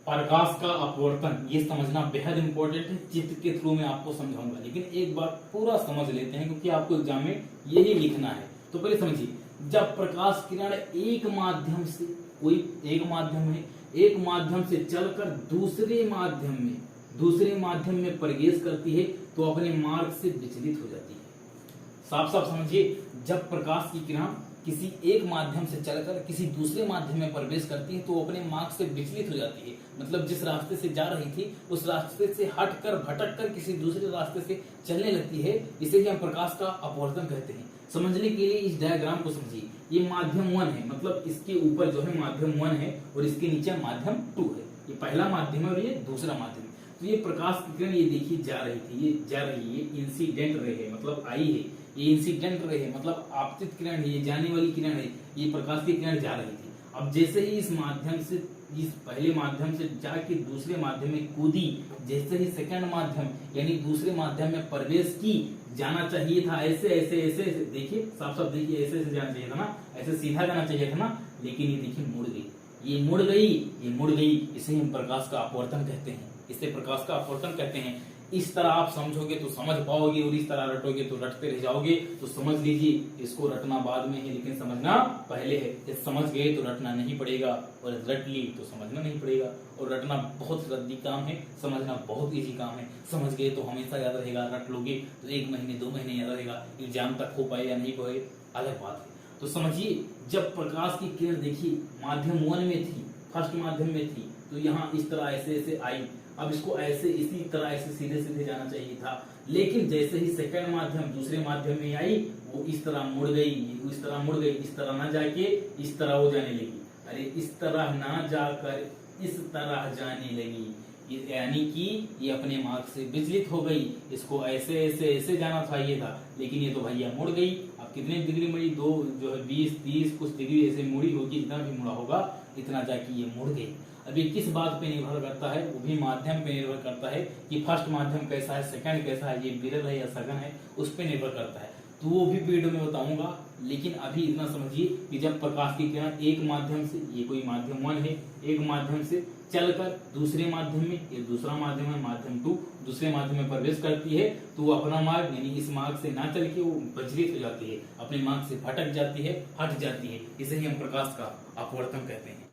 प्रकाश का अपवर्तन ये समझना बेहद इंपॉर्टेंट है। चित्र के थ्रू मैं आपको समझाऊंगा, लेकिन एक बार पूरा समझ लेते हैं क्योंकि आपको एग्जाम में यही लिखना है। तो पहले समझिए, जब प्रकाश किरण एक माध्यम से, कोई एक माध्यम है, एक माध्यम से चलकर दूसरे माध्यम में प्रवेश करती है तो अपने मार्ग से विचलित हो जाती है। साफ साफ समझिए, जब प्रकाश की किरण किसी एक माध्यम से चलकर किसी दूसरे माध्यम में प्रवेश करती है तो अपने मार्ग से विचलित हो जाती है। मतलब जिस रास्ते से जा रही थी उस रास्ते से हटकर भटक कर किसी दूसरे रास्ते से चलने लगती है। इसे ही हम प्रकाश का अपवर्तन कहते हैं। समझने के लिए इस डायग्राम को समझिए। ये माध्यम 1 है, मतलब इसके ऊपर जो है माध्यम 1 है और इसके नीचे माध्यम 2 है। ये पहला माध्यम है और ये दूसरा माध्यम है। तो ये प्रकाश की किरण ये देखिए जा रही थी, ये जा रही है, इंसिडेंट रे है मतलब आई है, ये इंसिडेंट रे है मतलब आपतित किरण है, ये जाने वाली किरण है, ये प्रकाश की किरण जा रही थी। अब जैसे ही इस माध्यम से, इस पहले माध्यम से जाके दूसरे माध्यम में कूदी, जैसे ही सेकंड माध्यम यानी दूसरे माध्यम में प्रवेश की, जाना चाहिए था ऐसे ऐसे ऐसे, देखिए साफ साफ देखिए, ऐसे ऐसे जाना चाहिए था ना, ऐसे सीधा जाना चाहिए था ना, लेकिन ये देखिए मुड़ गई, ये मुड़ गई, ये मुड़ गई। इसे हम प्रकाश का अपवर्तन कहते हैं, इसे प्रकाश का अपवर्तन कहते हैं। इस तरह आप समझोगे तो समझ पाओगे और इस तरह रटोगे तो रटते रह जाओगे। तो समझ लीजिए, इसको रटना बाद में है लेकिन समझना पहले है। जब समझ गए तो रटना नहीं पड़ेगा और रट ली तो समझना नहीं पड़ेगा। और रटना बहुत रद्दी काम है, समझना बहुत इजी काम है। समझ गए तो हमेशा याद रहेगा, रट लोगे तो 1 महीने 2 महीने याद रहेगा। एग्जाम तक हो पाए या नहीं पाए अलग बात है। तो समझिए, जब प्रकाश की किरण देखिए माध्यम 1 में थी, फर्स्ट माध्यम में थी, तो यहाँ इस तरह ऐसे ऐसे आई। अब इसको ऐसे इसी तरह ऐसे सीधे सीधे जाना चाहिए था, लेकिन जैसे ही सेकंड माध्यम दूसरे माध्यम में आई, वो इस तरह मुड़ गई, इस तरह मुड़ गई, इस तरह ना जाके इस तरह वो जाने लगी। अरे इस तरह ना जाकर इस तरह जाने लगी, यानी कि ये अपने मार्ग से विचलित हो गई। इसको ऐसे ऐसे ऐसे जाना चाहिए था, लेकिन ये तो भैया मुड़ गई। अब कितने डिग्री मुड़ी, 2 जो है 20 30 कुछ डिग्री ऐसे मुड़ी होगी, जितना भी मुड़ा होगा इतना जाके ये मुड़ गई। अब ये किस बात पे निर्भर करता है, वो भी माध्यम पे निर्भर करता है कि फर्स्ट माध्यम कैसा है, सेकंड कैसा है, ये विरल है या सघन है, उस पे निर्भर करता है। तो वो भी वीडियो में बताऊंगा, लेकिन अभी इतना समझिए कि जब प्रकाश की किरण एक माध्यम से, ये कोई माध्यम 1 है, एक माध्यम से चलकर दूसरे माध्यम में, ये दूसरा माध्यम है माध्यम 2, दूसरे माध्यम में प्रवेश करती है तो वो अपना मार्ग यानी इस मार्ग से ना चल के वो विचलित हो जाती है, अपने मार्ग से भटक जाती है, हट जाती है। इसे ही हम प्रकाश का अपवर्तन कहते हैं।